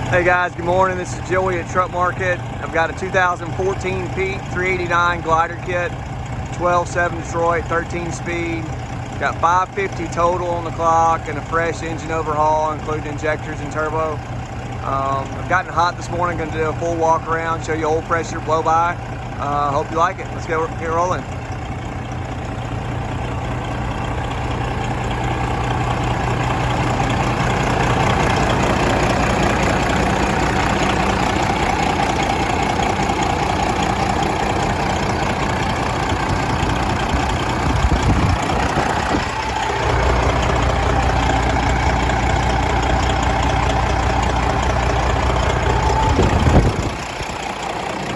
Hey guys, good morning. This is Joey at Truck Market. I've got a 2014 Pete 389 glider kit, 12.7 Detroit, 13 speed. Got 550 total on the clock and a fresh engine overhaul, including injectors and turbo. I've gotten hot this morning. Going to do a full walk around, show you oil pressure, blow by. Hope you like it. Let's get rolling.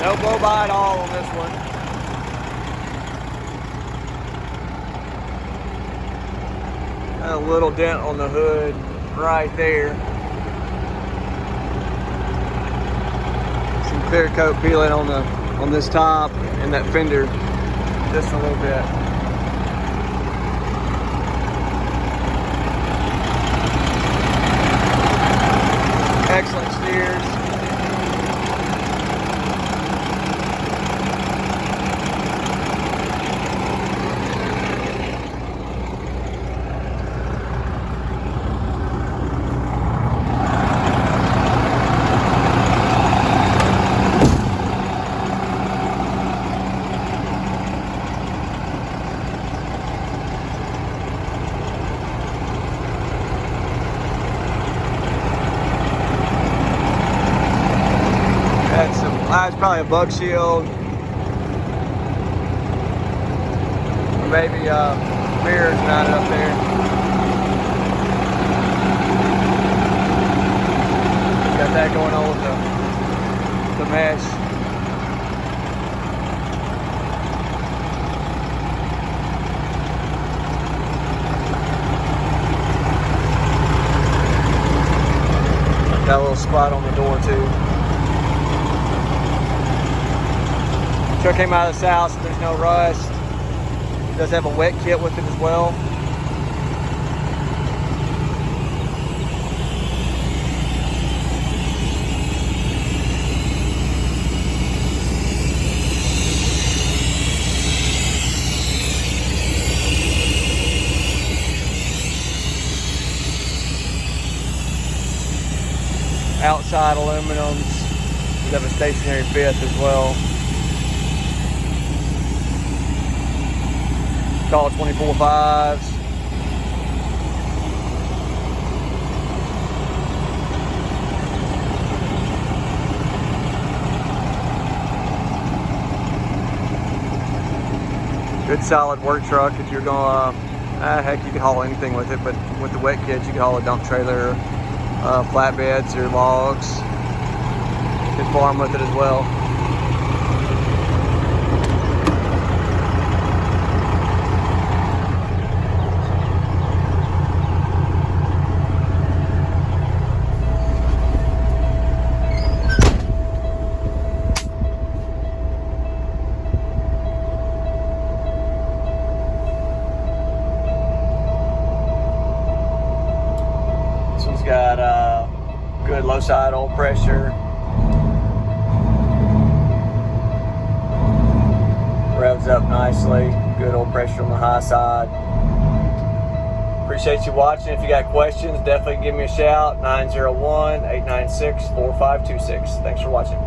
No blow by at all on this one. Got a little dent on the hood right there. Some clear coat peeling on this top and that fender just a little bit. Excellent steers. That's probably a bug shield, or maybe mirrors mounted up there. Got that going on with the mesh. Got a little spot on the door too. Truck came out of the south, so there's no rust. It does have a wet kit with it as well. Outside aluminums. We have a stationary fifth as well. Call it 24.5s. Good solid work truck if you're gonna, heck, you can haul anything with it, but with the wet kits you can haul a dump trailer, flatbeds or logs. You can farm with it as well. Got good low side oil pressure. Revs up nicely. Good oil pressure on the high side. Appreciate you watching. If you got questions, definitely give me a shout. 901-896-4526. Thanks for watching.